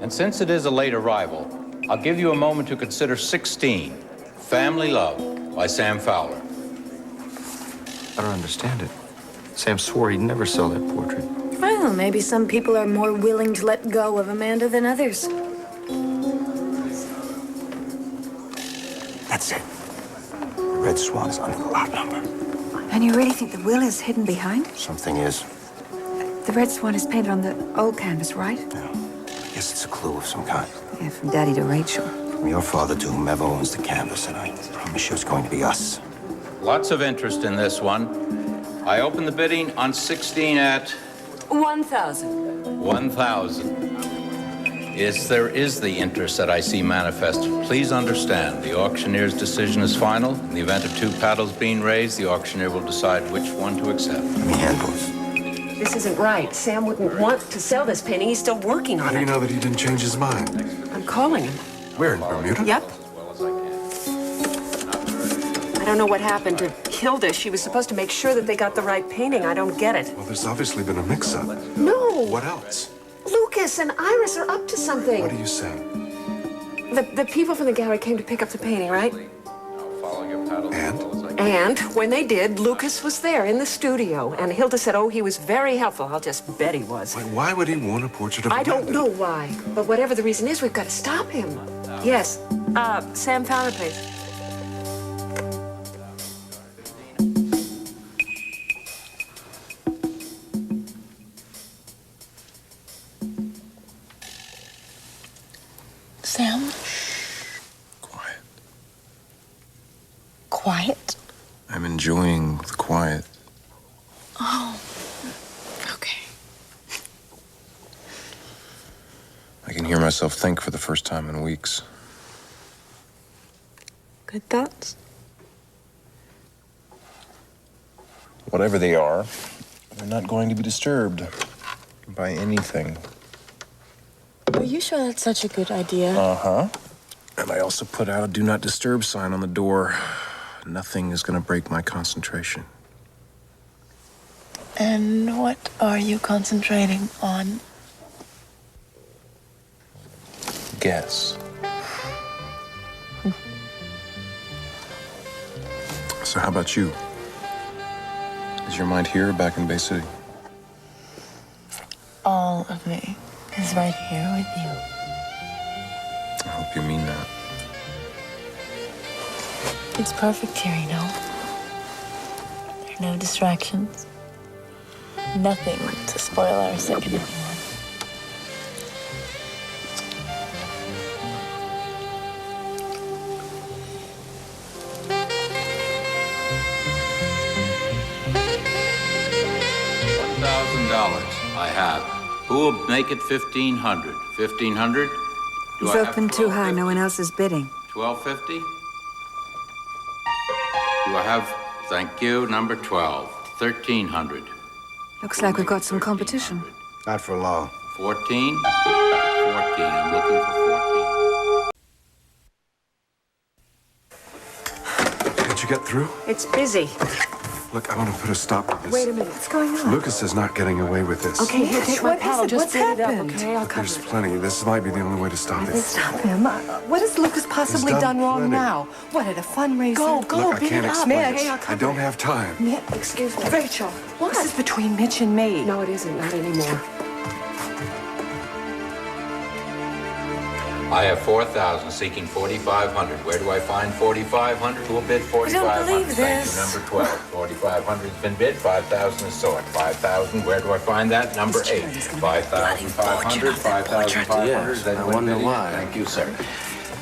And since it is a late arrival, I'll give you a moment to consider 16, Family Love by Sam Fowler. I don't understand it. Sam swore he'd never sell that portrait. Well, maybe some people are more willing to let go of Amanda than others. That's it. The Red Swan is under the lot number. And you really think the will is hidden behind? Something is. The Red Swan is painted on the old canvas, right? Yeah. I guess it's a clue of some kind. Yeah, from Daddy to Rachel. From your father to whomever owns the canvas, and I promise you it's going to be us. Lots of interest in this one. I open the bidding on 16 at 1,000. 1,000. Yes, there is the interest that I see manifested. Please understand, the auctioneer's decision is final. In the event of 2 paddles being raised, the auctioneer will decide which one to accept. Let me handle this. This isn't right. Sam wouldn't want to sell this painting. He's still working on it. How do you know that he didn't change his mind? I'm calling him. Where, in Bermuda? Yep. I don't know what happened to Hilda. She was supposed to make sure that they got the right painting. I don't get it. Well, there's obviously been a mix-up. No. What else? Lucas and Iris are up to something. What are you saying? The people from the gallery came to pick up the painting, right? Follow your paddle. And when they did, Lucas was there in the studio. And Hilda said, oh, he was very helpful. I'll just bet he was. Why would he want a portrait of I don't Amanda? know why. But whatever the reason is, we've got to stop him. Yes. Sam Fowler, please. Sam? Quiet. Quiet? I'm enjoying the quiet. Oh, okay. I can hear myself think for the first time in weeks. Good thoughts? Whatever they are, they're not going to be disturbed by anything. Are you sure that's such a good idea? Uh-huh. And I also put out a do not disturb sign on the door. Nothing is going to break my concentration. And what are you concentrating on? Guess. So how about you? Is your mind here or back in Bay City? All of me is right here with you. I hope you mean that. It's perfect here, you know. There are no distractions. Nothing to spoil our second honeymoon. $1,000 I have. Who will make it 1,500? 1,500? He's opened too high. No one else is bidding. 1,250? Do I have, thank you, number 12, 1,300. Looks like we've got some competition. Not for long. 14? 14, I'm looking for 14. Did you get through? It's busy. Look, I want to put a stop to this. Wait a minute. What's going on? Lucas is not getting away with this. Okay, here, take my What is paddle. it? Just What's bid it up, happened? okay? I'll But cover there's it. plenty. This might be the only way to stop it. Stop him. What has Lucas possibly He's done done wrong plenty. now? What, at a fundraiser? Go, Look, I bid can't it up. explain Okay, it. I'll I cover don't it. have time. Excuse me. Rachel, What? this is between Mitch and me. No, it isn't. Not anymore. I have 4,000, seeking 4,500. Where do I find 4,500? Who will bid 4,500? believe Thank this. you, number 12. 4,500 has been bid, 5,000 is sought. 5,000, where do I find that? Number 8. 5,500, 5,500 has I been wonder bid. why. Thank you, sir.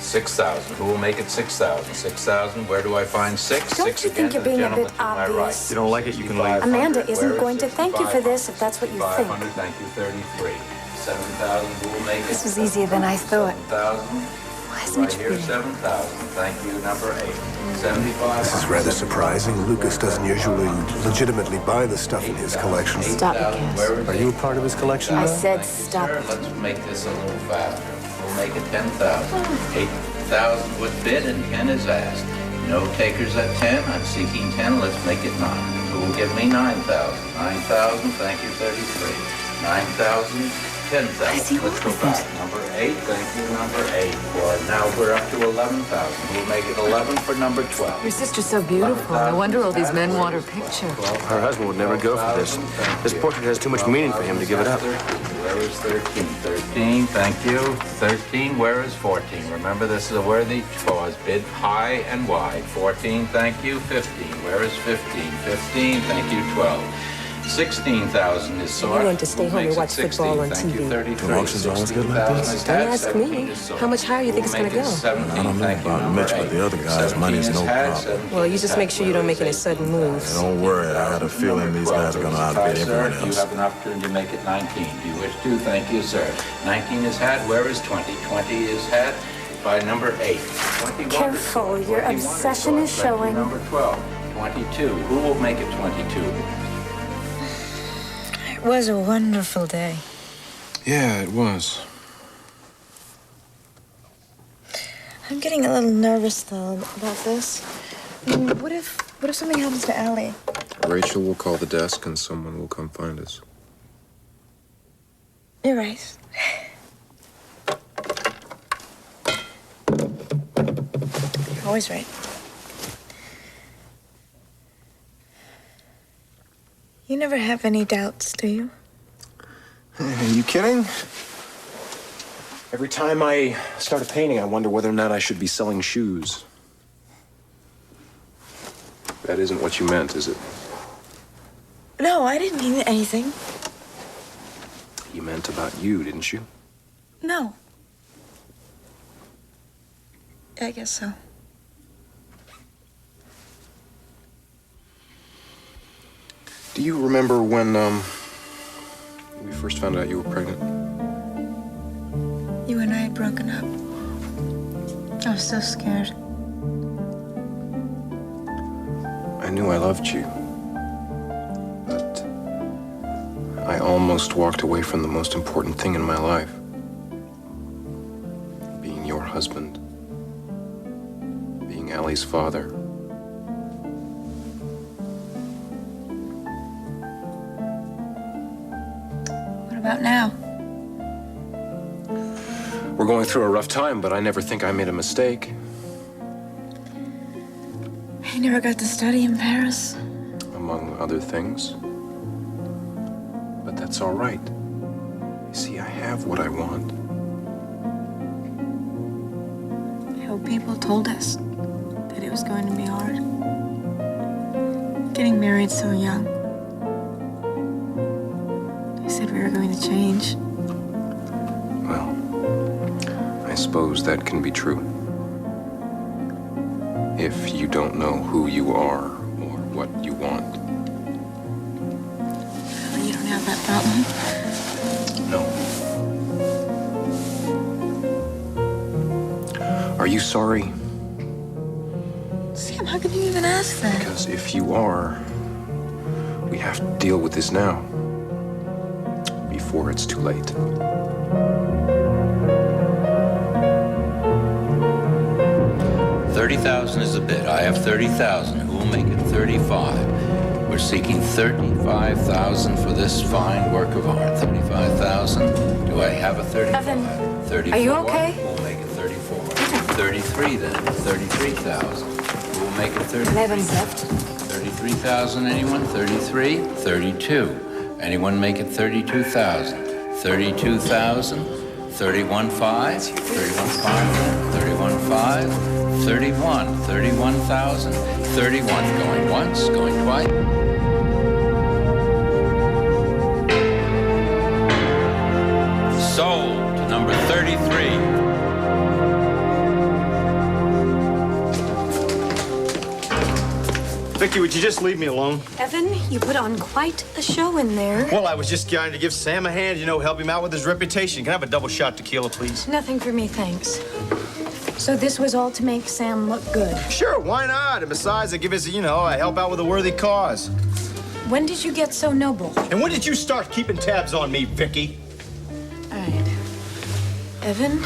6,000, who will make it 6,000? 6,000, where do I find 6? Don't 6 you think again, you're the being a gentleman bit to my obvious? right. You don't like it, you can leave. Amanda Where isn't is going to it? thank you for this if that's what you think. 500, thank you, 33. 7,000, who will make it? This was easier than I thought. 7,000. Why is Right Mitch here, bidding? 7,000. Thank you, number 8. 75. This is rather surprising. Lucas doesn't usually legitimately buy the stuff in his collection. Stop it, Cass. Are you a part of his collection? I now? said stop it. Let's make this a little faster. We'll make it 10,000. 8,000 was bid and 10 is asked. No takers at 10. I'm seeking 10. Let's make it 9. Who will give me 9,000? 9,000. Thank you, 33. 9,000. 10,000. What is he Let's go want with back. it? Number 8. 8, thank you, number 8. Well, now we're up to 11,000. We'll make it 11 for number 12. Your sister's so beautiful. No wonder all these men want her picture. Her husband would never go for this. This portrait has too much meaning for him to give it up. Where is 13? 13, thank you. 13, where is 14? Remember, this is a worthy cause. Bid high and wide. 14, thank you. 15, where is 15? 15, thank you. 12. 16,000 is sought. You want to stay home and watch 16, football on thank you. TV. 33. The auctions always good like this? Don't ask me. How much higher you think it's going to go? I don't know about Mitch, but the other guys' money's no problem. Well, you just make sure you don't make any sudden moves. Don't worry, I got a feeling these guys are going to outbid everyone You else. have an opportunity to make it 19. Do you wish to? Thank you, sir. 19 is had. Where is 20? 20 is had by number 8. 21 Careful, your obsession is showing. Number 12. 22. Who will make it 22? It was a wonderful day. Yeah, it was. I'm getting a little nervous, though, about this. I mean, what if something happens to Allie? Rachel will call the desk and someone will come find us. You're right. You're always right. You never have any doubts, do you? Are you kidding? Every time I start a painting, I wonder whether or not I should be selling shoes. That isn't what you meant, is it? No, I didn't mean anything. You meant about you, didn't you? No. I guess so. Do you remember when, we first found out you were pregnant? You and I had broken up. I was so scared. I knew I loved you. But I almost walked away from the most important thing in my life. Being your husband. Being Allie's father. What about now? We're going through a rough time, but I never think I made a mistake. I never got to study in Paris. Among other things. But that's all right. You see, I have what I want. I hope people told us that it was going to be hard. Getting married so young. They said we were going to change. Well, I suppose that can be true. If you don't know who you are or what you want. Well, you don't have that problem. No. Are you sorry? Sam, how could you even ask that? Because if you are, we have to deal with this now. Before it's too late. 30,000 is a bid. I have 30,000. Who will make it 35? We're seeking 35,000 for this fine work of art. 35,000. Do I have a 35? Evan, 34. are you okay? Who will make it 34? 33 then. 33,000. Who will make it 33? 11's left. 33,000, anyone? 33? 32. Anyone make it 32,000? 32,000? 31,500? 31,500? 31,500? 31, 31,000, 31, going once, going twice. Sold to number 33. Vicky, would you just leave me alone? Evan, you put on quite a show in there. Well, I was just trying to give Sam a hand, help him out with his reputation. Can I have a double shot tequila, please? Nothing for me, thanks. So this was all to make Sam look good. Sure, why not? And besides, I give us, I help out with a worthy cause. When did you get so noble? And when did you start keeping tabs on me, Vicky? All right. Evan,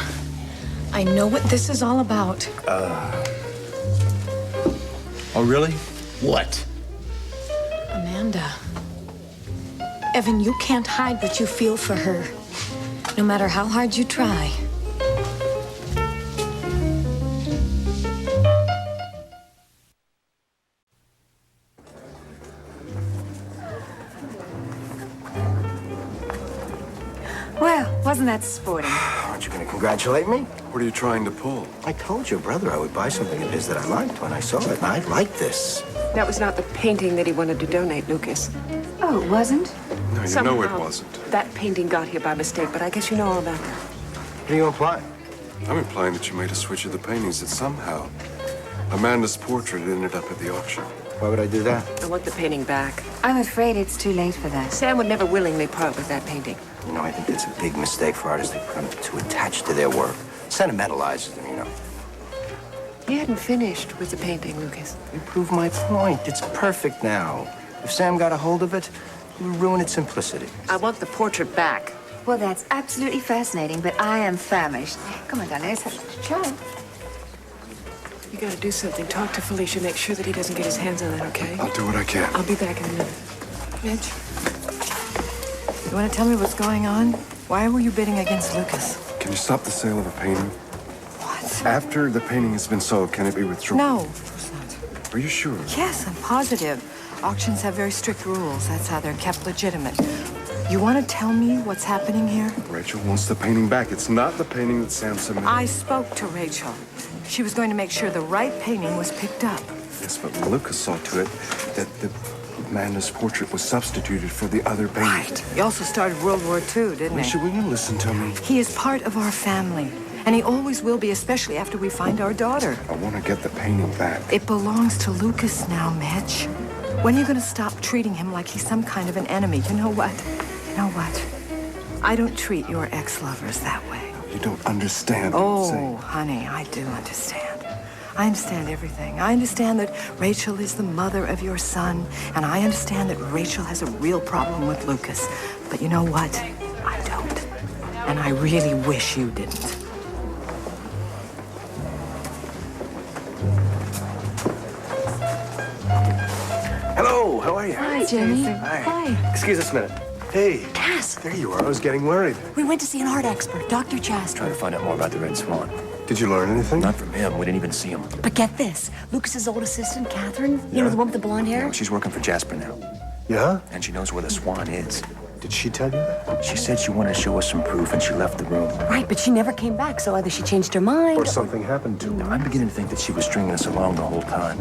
I know what this is all about. Oh, really? What? Amanda. Evan, you can't hide what you feel for her. No matter how hard you try. Well, wasn't that sporting? Aren't you going to congratulate me? What are you trying to pull? I told your brother I would buy something of his that I liked when I saw it, and I like this. That was not the painting that he wanted to donate, Lucas. Oh, it wasn't? No, you Somehow, know it wasn't. That painting got here by mistake, but I guess you know all about that. What are you implying? I'm implying that you made a switch of the paintings, that somehow Amanda's portrait ended up at the auction. Why would I do that? I want the painting back. I'm afraid it's too late for that. Sam would never willingly part with that painting. You know, I think it's a big mistake for artists to attach to their work. Sentimentalizes them, you know. He hadn't finished with the painting, Lucas. You prove my point. It's perfect now. If Sam got a hold of it, he would ruin its simplicity. I want the portrait back. Well, that's absolutely fascinating, but I am famished. Come on, darling, let's have a try. You gotta do something. Talk to Felicia. Make sure that he doesn't get his hands on that, okay? I'll do what I can. I'll be back in a minute. Mitch, you want to tell me what's going on? Why were you bidding against Lucas? Can you stop the sale of a painting? What? After the painting has been sold, can it be withdrawn? No, of course not. Are you sure? Yes, I'm positive. Auctions have very strict rules. That's how they're kept legitimate. You want to tell me what's happening here? Rachel wants the painting back. It's not the painting that Sam submitted. I spoke to Rachel. She was going to make sure the right painting was picked up. Yes, but Lucas saw to it that Amanda's portrait was substituted for the other painting. Right. He also started World War II, didn't Alicia, he? will you listen to me? He is part of our family, and he always will be, especially after we find our daughter. I want to get the painting back. It belongs to Lucas now, Mitch. When are you going to stop treating him like he's some kind of an enemy? You know what? You know what? I don't treat your ex-lovers that way. You don't understand what I'm saying. Oh, honey, I do understand. I understand everything. I understand that Rachel is the mother of your son, and I understand that Rachel has a real problem with Lucas. But you know what? I don't. And I really wish you didn't. Hello, how are you? Hi, Jenny. Hi. Excuse us a minute. Hey. Cass, There you are. I was getting worried. we went to see an art expert, Dr. Chast. Trying to find out more about the Red Swan. Did you learn anything? Not from him. We didn't even see him. But get this, Lucas's old assistant, Catherine, you know, the one with the blonde hair? No, she's working for Jasper now. Yeah? And she knows where the Swan is. Did she tell you that? She said she wanted to show us some proof, and she left the room. Right, but she never came back, so either she changed her mind Or something happened to her? Now, I'm beginning to think that she was stringing us along the whole time.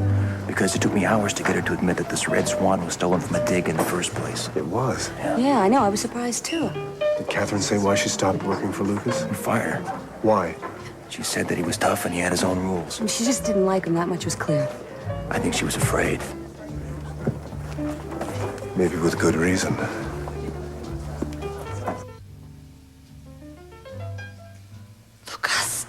Because it took me hours to get her to admit that this Red Swan was stolen from a dig in the first place. It was. Yeah, I know. I was surprised, too. Did Catherine say why she stopped working for Lucas? And fire. Why? She said that he was tough and he had his own rules. She just didn't like him. That much was clear. I think she was afraid. Maybe with good reason. Lucas.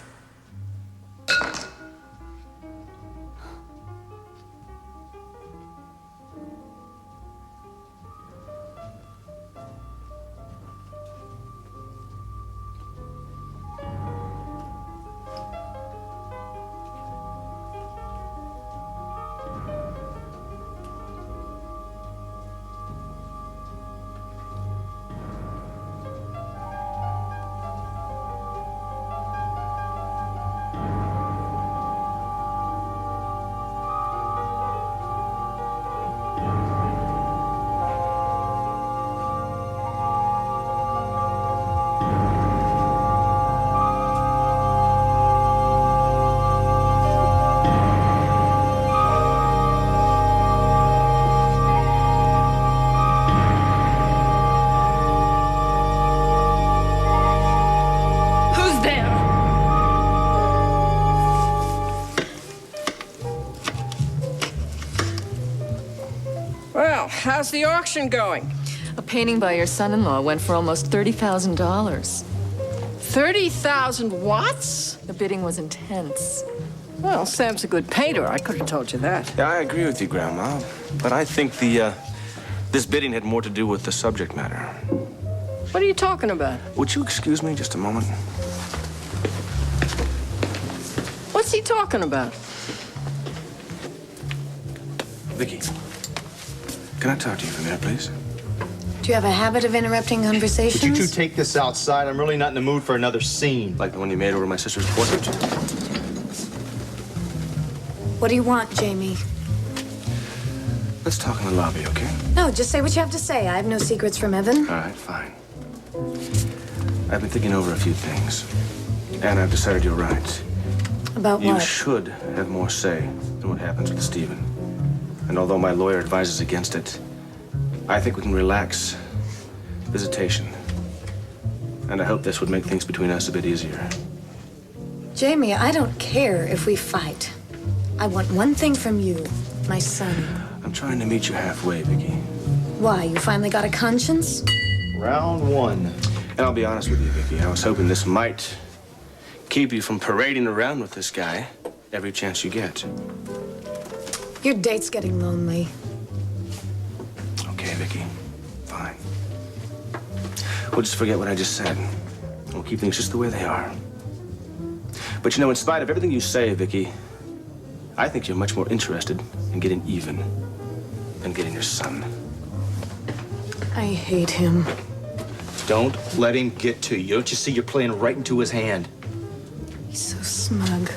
Well, how's the auction going? A painting by your son-in-law went for almost $30,000. 30,000 watts? The bidding was intense. Well, Sam's a good painter. I could have told you that. Yeah, I agree with you, Grandma. But I think this bidding had more to do with the subject matter. What are you talking about? Would you excuse me just a moment? What's he talking about? Vicky, can I talk to you for a minute, please? Do you have a habit of interrupting conversations? Would you two take this outside? I'm really not in the mood for another scene. Like the one you made over my sister's portrait? What do you want, Jamie? Let's talk in the lobby, okay? No, just say what you have to say. I have no secrets from Evan. All right, fine. I've been thinking over a few things. And I've decided you're right. About You what? should have more say in what happens with Stephen. And although my lawyer advises against it, I think we can relax visitation. And I hope this would make things between us a bit easier. Jamie, I don't care if we fight. I want one thing from you, my son. I'm trying to meet you halfway, Vicky. Why, you finally got a conscience? Round one. And I'll be honest with you, Vicky, I was hoping this might keep you from parading around with this guy every chance you get. Your date's getting lonely. Okay, Vicky. Fine. We'll just forget what I just said. We'll keep things just the way they are. But you know, in spite of everything you say, Vicky, I think you're much more interested in getting even than getting your son. I hate him. Don't let him get to you. Don't you see you're playing right into his hand? He's so smug.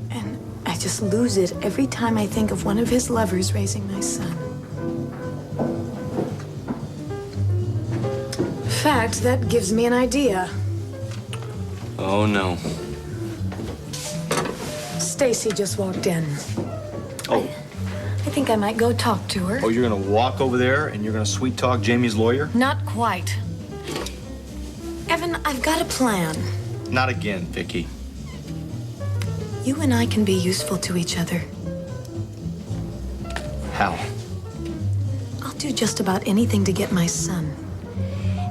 And I just lose it every time I think of one of his lovers raising my son. In fact, that gives me an idea. Oh, no. Stacey just walked in. Oh. I think I might go talk to her. Oh, you're gonna walk over there and you're gonna sweet talk Jamie's lawyer? Not quite. Evan, I've got a plan. Not again, Vicky. You and I can be useful to each other. How? I'll do just about anything to get my son.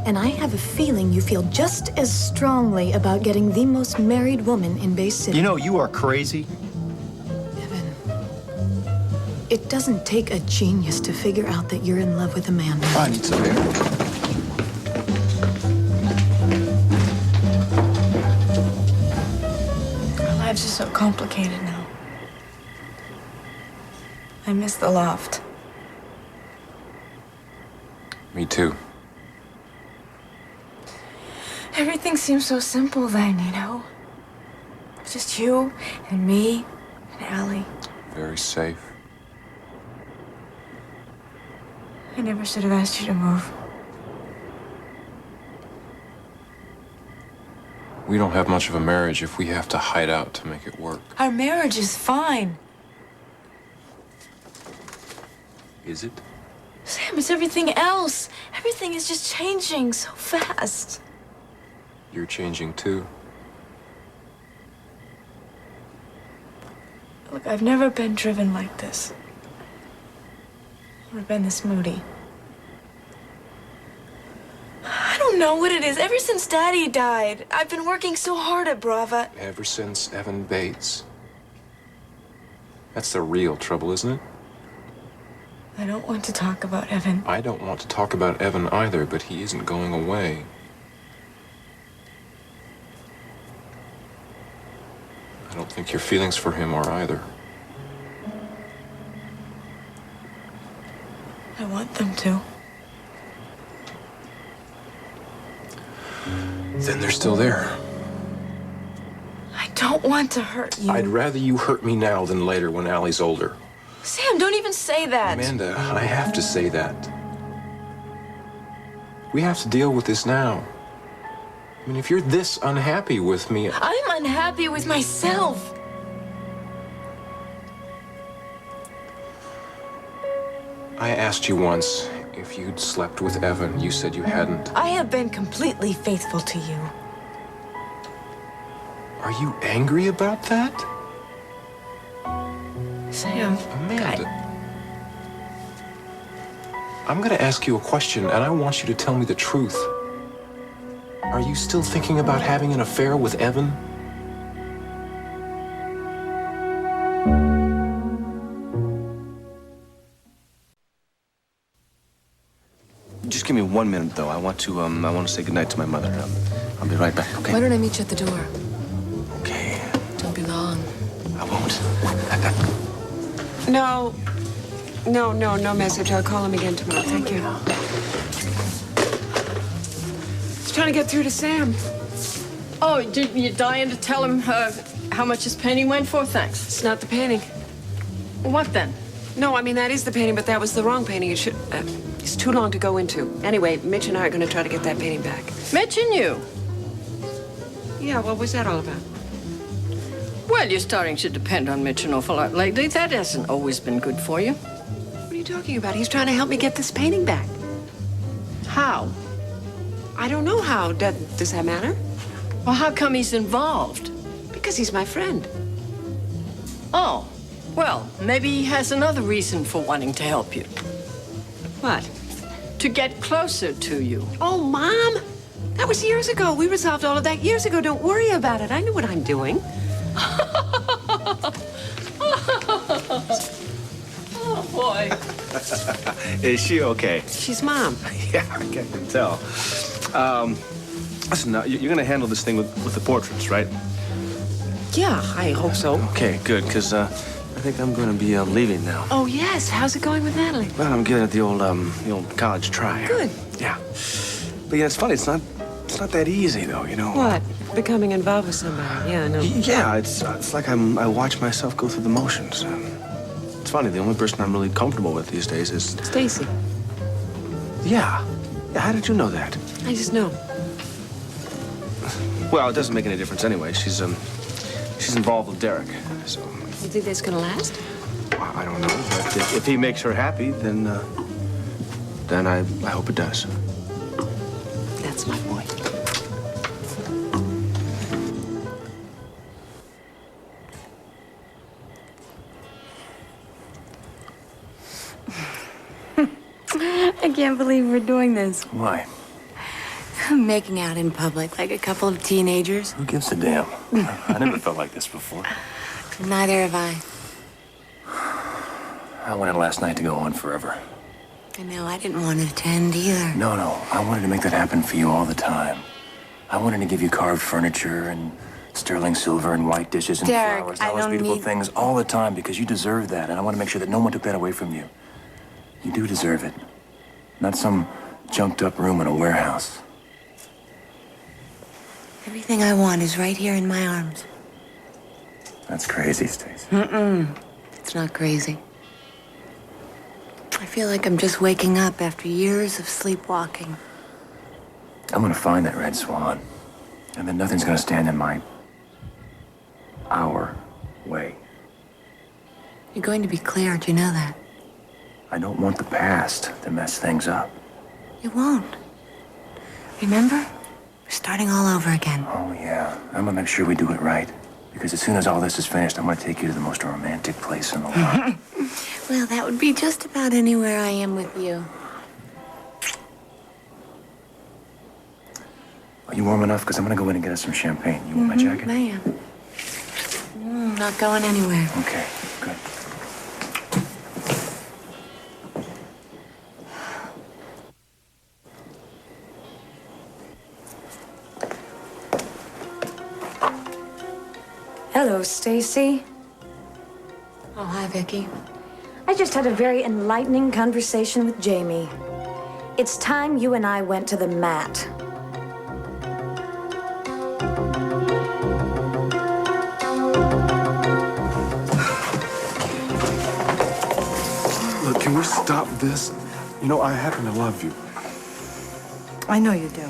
And I have a feeling you feel just as strongly about getting the most married woman in Bay City. You know, you are crazy. Evan, it doesn't take a genius to figure out that you're in love with Amanda. I need some air. Our lives are so complicated now. I miss the loft. Me too. Everything seemed so simple then, you know? Just you and me and Allie. Very safe. I never should have asked you to move. We don't have much of a marriage if we have to hide out to make it work. Our marriage is fine. Is it? Sam, it's everything else. Everything is just changing so fast. You're changing too. Look, I've never been driven like this. Never been this moody. I don't know what it is. Ever since Daddy died, I've been working so hard at Brava. Ever since Evan Bates. That's the real trouble, isn't it? I don't want to talk about Evan. I don't want to talk about Evan either, but he isn't going away. I don't think your feelings for him are either. I want them to. Then they're still there. I don't want to hurt you. I'd rather you hurt me now than later when Allie's older. Sam, don't even say that. Amanda, I have to say that. We have to deal with this now. I mean, if you're this unhappy with me... I'm unhappy with myself. I asked you once if you'd slept with Evan. You said you hadn't. I have been completely faithful to you. Are you angry about that? Sam, Amanda. I'm gonna ask you a question, and I want you to tell me the truth. Are you still thinking about having an affair with Evan? Just give me 1 minute, though. I want to say goodnight to my mother. I'll be right back, okay? Why don't I meet you at the door? Okay. Don't be long. I won't. No message. I'll call him again tomorrow. Thank you. Just trying to get through to Sam. Oh, you dying to tell him how much his painting went for? Thanks. It's not the painting. What then? No, I mean, that is the painting, but that was the wrong painting. It It's too long to go into. Anyway, Mitch and I are going to try to get that painting back. Mitch and you? Yeah, what was that all about? Well, you're starting to depend on Mitch an awful lot lately. That hasn't always been good for you. What are you talking about? He's trying to help me get this painting back. How? I don't know how. Does that matter? Well, how come he's involved? Because he's my friend. Oh, well, maybe he has another reason for wanting to help you. What? To get closer to you. Oh, Mom! That was years ago. We resolved all of that years ago. Don't worry about it. I know what I'm doing. Oh, boy. Is she okay? She's Mom. Yeah, I can tell. Listen, now, you're gonna handle this thing with the portraits, right? Yeah, I hope so. Okay, good, because I think I'm gonna be leaving now. Oh, yes. How's it going with Natalie? Well, I'm giving it the old college try. Good. Yeah. But yeah, it's funny. It's not that easy, though. You know. What? Becoming involved with somebody? Yeah, I know. Yeah, it's like I watch myself go through the motions. It's funny. The only person I'm really comfortable with these days is Stacey. Yeah. How did you know that? I just know. Well, it doesn't make any difference anyway. She's involved with Derek, so. You think that's gonna last? Well, I don't know, but if he makes her happy, then I hope it does. That's my boy. I can't believe we're doing this. Why? Making out in public like a couple of teenagers. Who gives a damn? I never felt like this before. Neither have I. I wanted last night to go on forever. I know, I didn't want to attend either. No, I wanted to make that happen for you all the time. I wanted to give you carved furniture and sterling silver and white dishes and Derek, flowers I and all those don't beautiful need- things all the time because you deserve that, and I want to make sure that no one took that away from you. You do deserve it. Not some junked up room in a warehouse. Everything I want is right here in my arms. That's crazy, Stacey. It's not crazy. I feel like I'm just waking up after years of sleepwalking. I'm gonna find that red swan, and then nothing's gonna stand in our way. You're going to be clear, do you know that? I don't want the past to mess things up. You won't. Remember? We're starting all over again. Oh, yeah. I'm gonna make sure we do it right. Because as soon as all this is finished, I'm gonna take you to the most romantic place in the world. Well, that would be just about anywhere I am with you. Are you warm enough? Because I'm gonna go in and get us some champagne. You want my jacket? I am. Not going anywhere. Okay, good. Hello, Stacey. Oh, hi, Vicky. I just had a very enlightening conversation with Jamie. It's time you and I went to the mat. Look, can we stop this? You know, I happen to love you. I know you do.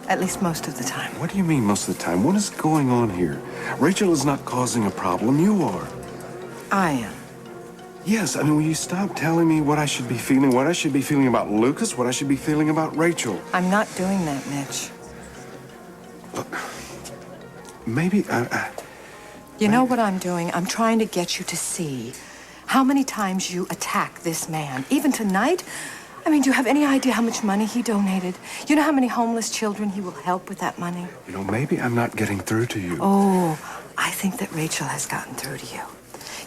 At least most of the time. What do you mean most of the time? What is going on here? Rachel is not causing a problem. You are. I am. Yes, I mean, will you stop telling me what I should be feeling about Lucas, what I should be feeling about Rachel? I'm not doing that, Mitch. Look, maybe You know what I'm doing? I'm trying to get you to see how many times you attack this man. Even tonight, I mean, do you have any idea how much money he donated? You know how many homeless children he will help with that money? You know, maybe I'm not getting through to you. Oh, I think that Rachel has gotten through to you.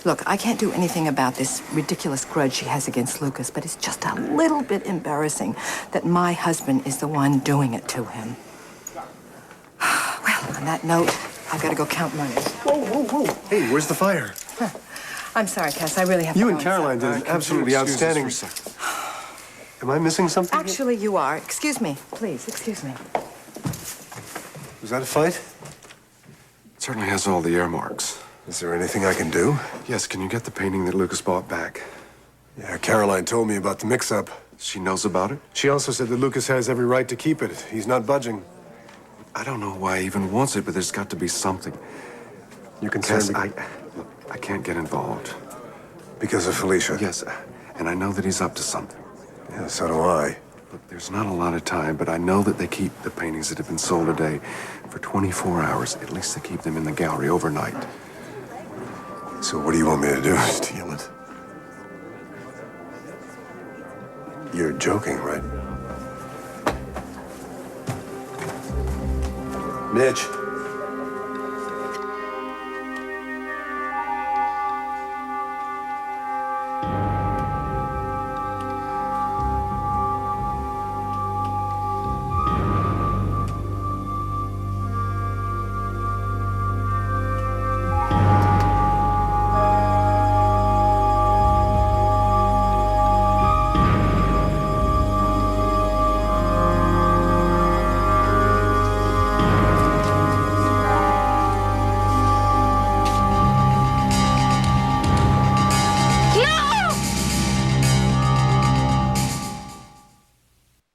Look, I can't do anything about this ridiculous grudge she has against Lucas, but it's just a little bit embarrassing that my husband is the one doing it to him. Well, on that note, I've got to go count money. Whoa. Hey, where's the fire? I'm sorry, Cass, I really have to You go and Caroline did an absolutely outstanding... Am I missing something? Actually, you are. Excuse me, please, excuse me. Was that a fight? It certainly has all the ear marks. Is there anything I can do? Yes, can you get the painting that Lucas bought back? Yeah, Caroline told me about the mix-up. She knows about it? She also said that Lucas has every right to keep it. He's not budging. I don't know why he even wants it, but there's got to be something. You're concerned? Look, I can't get involved. Because of Felicia? Yes, and I know that he's up to something. Yeah, so do I. Look, there's not a lot of time, but I know that they keep the paintings that have been sold today for 24 hours. At least they keep them in the gallery overnight. So what do you want me to do? Steal it? You're joking, right? Mitch.